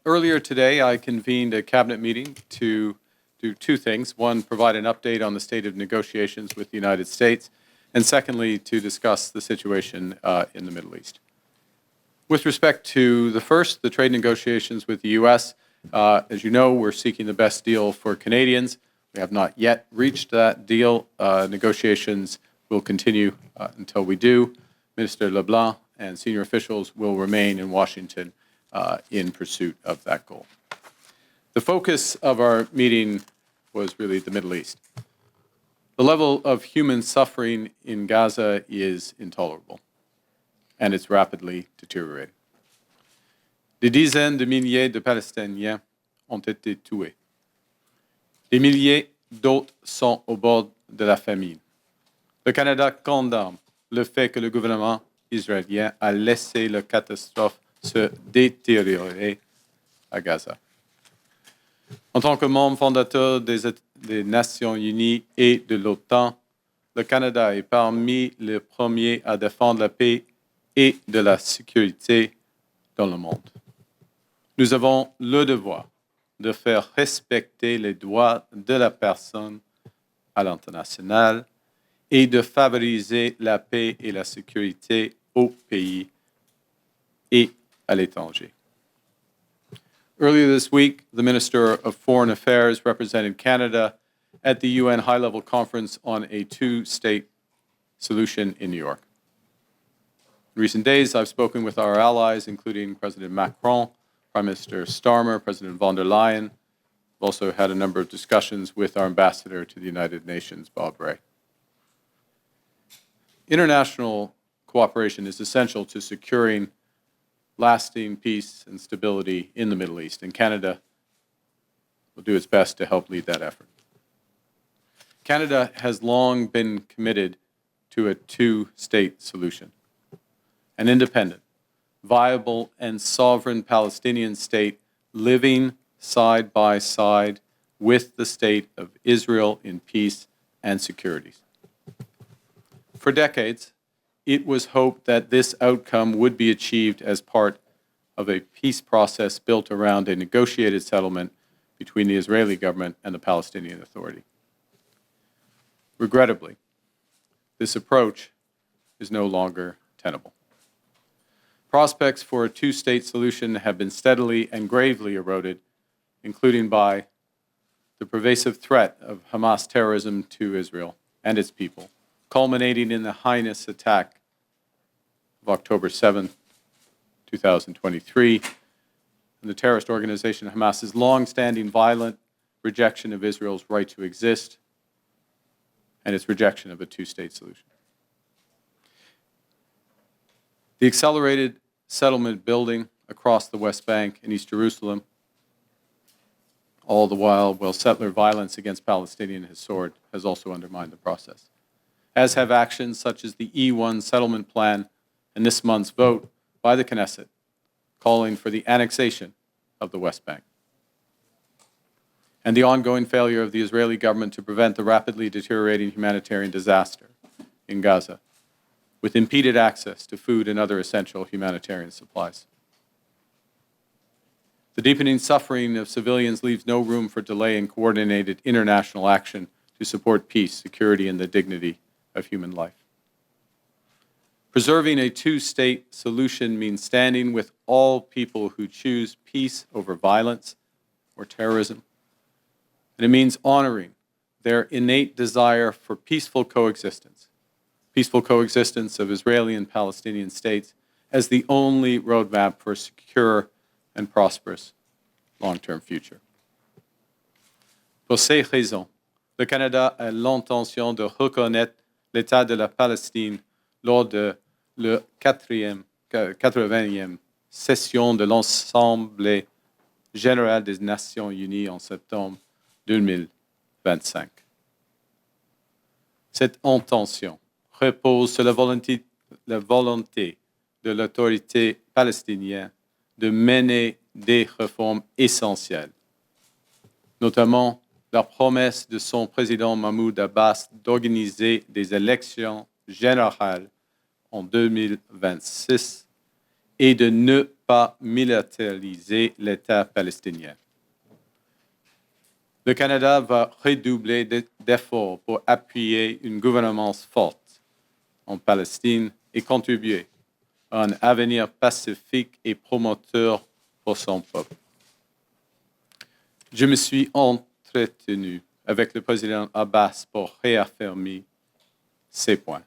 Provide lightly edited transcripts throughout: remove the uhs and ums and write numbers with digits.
Earlier today, I convened a cabinet meeting to do two things. One, provide an update on the state of negotiations with the United States, and secondly, to discuss the situation in the Middle East. With respect to the first, the trade negotiations with the U.S., as you know, we're seeking the best deal for Canadians. We have not yet reached that deal. Negotiations will continue until we do. Minister LeBlanc and senior officials will remain in Washington in pursuit of that goal. The focus of our meeting was really the Middle East. The level of human suffering in Gaza is intolerable, and it's rapidly deteriorating. Des dizaines de milliers de Palestiniens ont été tués. Des milliers d'autres sont au bord de la famine. Le Canada condamne le fait que le gouvernement israélien a laissé la catastrophe se détériorer à Gaza. En tant que membre fondateur des Nations Unies et de l'OTAN, le Canada est parmi les premiers à défendre la paix et de la sécurité dans le monde. Nous avons le devoir de faire respecter les droits de la personne à l'international et de favoriser la paix et la sécurité au pays et à l'étranger. Earlier this week, the Minister of Foreign Affairs represented Canada at the UN high-level conference on a two-state solution in New York. In recent days, I've spoken with our allies, including President Macron, Prime Minister Starmer, President von der Leyen. I've also had a number of discussions with our ambassador to the United Nations, Bob Ray. International cooperation is essential to securing lasting peace and stability in the Middle East, and Canada will do its best to help lead that effort. Canada has long been committed to a two-state solution, an independent, viable, and sovereign Palestinian state living side by side with the state of Israel in peace and security. For decades, it was hoped that this outcome would be achieved as part of a peace process built around a negotiated settlement between the Israeli government and the Palestinian Authority. Regrettably, this approach is no longer tenable. Prospects for a two-state solution have been steadily and gravely eroded, including by the pervasive threat of Hamas terrorism to Israel and its people, culminating in the heinous attack of October 7, 2023, and the terrorist organization Hamas's long-standing violent rejection of Israel's right to exist and its rejection of a two-state solution. The accelerated settlement building across the West Bank and East Jerusalem, all the while settler violence against Palestinians has soared, has also undermined the process, as have actions such as the E1 settlement plan and this month's vote by the Knesset calling for the annexation of the West Bank, and the ongoing failure of the Israeli government to prevent the rapidly deteriorating humanitarian disaster in Gaza, with impeded access to food and other essential humanitarian supplies. The deepening suffering of civilians leaves no room for delay in coordinated international action to support peace, security, and the dignity of human life. Preserving a two-state solution means standing with all people who choose peace over violence or terrorism, and it means honoring their innate desire for peaceful coexistence of Israeli and Palestinian states as the only roadmap for a secure and prosperous long-term future. Pour ces raisons, le Canada a l'intention de reconnaître l'État de la Palestine lors de la 80e session de l'Assemblée générale des Nations Unies en septembre 2025. Cette intention repose sur la volonté de l'autorité palestinienne de mener des réformes essentielles, notamment la promesse de son président Mahmoud Abbas d'organiser des élections générales en 2026 et de ne pas militariser l'État palestinien. Le Canada va redoubler d'efforts pour appuyer une gouvernance forte en Palestine et contribuer à un avenir pacifique et promoteur pour son peuple. Je me suis entretenu avec le président Abbas pour réaffirmer ces points.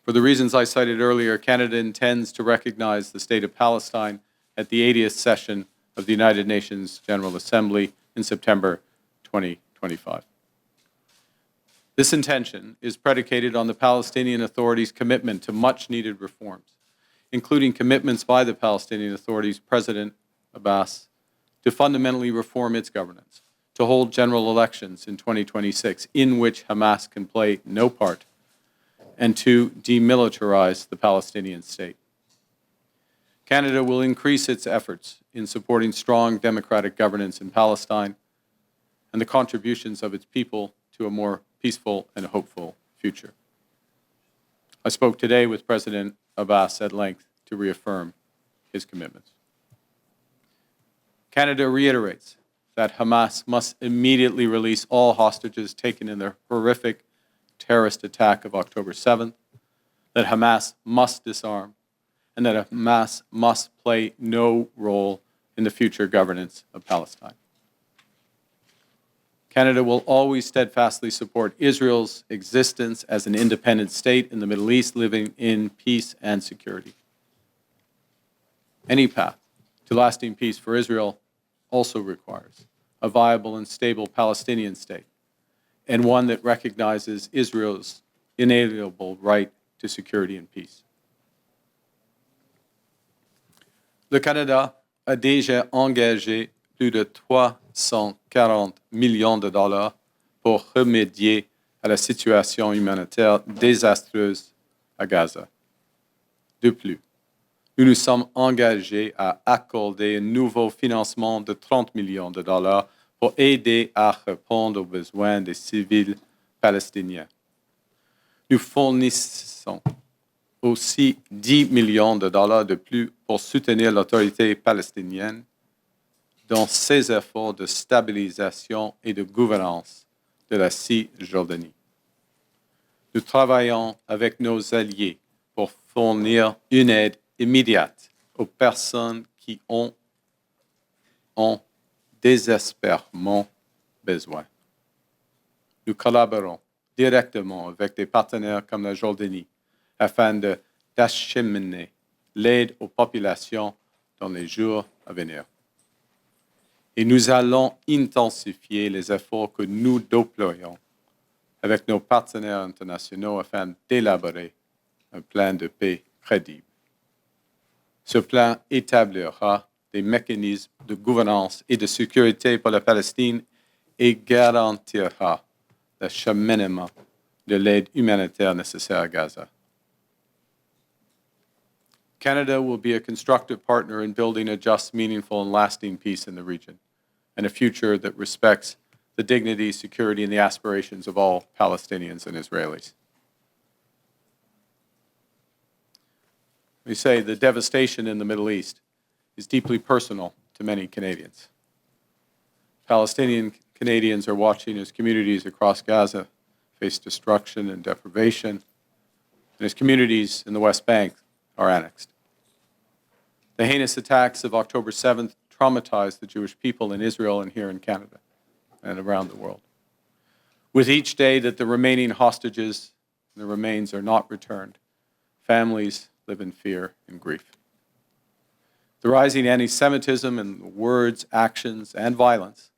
For the reasons I cited earlier, Canada intends to recognize the State of Palestine at the 80th session of the United Nations General Assembly in September 2025. This intention is predicated on the Palestinian Authority's commitment to much-needed reforms, including commitments by the Palestinian Authority's President Abbas to fundamentally reform its governance, to hold general elections in 2026 in which Hamas can play no part, and to demilitarize the Palestinian state. Canada will increase its efforts in supporting strong democratic governance in Palestine and the contributions of its people to a more peaceful and hopeful future. I spoke today with President Abbas at length to reaffirm his commitments. Canada reiterates that Hamas must immediately release all hostages taken in the horrific terrorist attack of October 7th, that Hamas must disarm, and that Hamas must play no role in the future governance of Palestine. Canada will always steadfastly support Israel's existence as an independent state in the Middle East, living in peace and security. Any path to lasting peace for Israel also requires a viable and stable Palestinian state, and one that recognizes Israel's inalienable right to security and peace. Le Canada a déjà engagé plus de 340 millions de dollars pour remédier à la situation humanitaire désastreuse à Gaza. De plus, nous nous sommes engagés à accorder un nouveau financement de 30 millions de dollars pour aider à répondre aux besoins des civils palestiniens. Nous fournissons aussi 10 millions de dollars de plus pour soutenir l'autorité palestinienne dans ses efforts de stabilisation et de gouvernance de la Cisjordanie. Nous travaillons avec nos alliés pour fournir une aide immédiate aux personnes qui ont désespérément besoin. Nous collaborons directement avec des partenaires comme la Jordanie afin d'acheminer l'aide aux populations dans les jours à venir. Et nous allons intensifier les efforts que nous déployons avec nos partenaires internationaux afin d'élaborer un plan de paix crédible. Ce plan établira des mécanismes de gouvernance et de sécurité pour la Palestine et garantira l'acheminement de l'aide humanitaire nécessaire à Gaza. Canada will be a constructive partner in building a just, meaningful, and lasting peace in the region, and a future that respects the dignity, security, and the aspirations of all Palestinians and Israelis. We say the devastation in the Middle East is deeply personal to many Canadians. Palestinian Canadians are watching as communities across Gaza face destruction and deprivation, and as communities in the West Bank are annexed. The heinous attacks of October 7th traumatized the Jewish people in Israel and here in Canada and around the world. With each day that the remaining hostages and the remains are not returned, families live in fear and grief. The rising anti-Semitism and words, actions, and violence,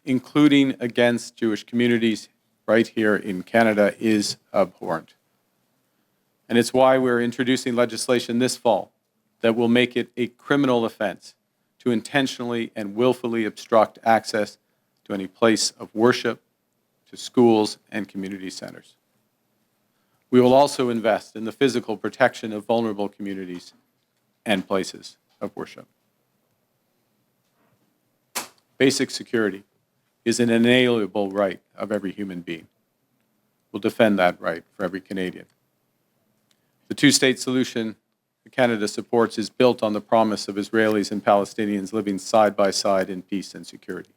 including against Jewish communities right here in Canada, is abhorrent. And it's why we're introducing legislation this fall that will make it a criminal offense to intentionally and willfully obstruct access to any place of worship, to schools and community centers. We will also invest in the physical protection of vulnerable communities and places of worship. Basic security is an inalienable right of every human being. We'll defend that right for every Canadian. The two-state solution Canada supports is built on the promise of Israelis and Palestinians living side by side in peace and security.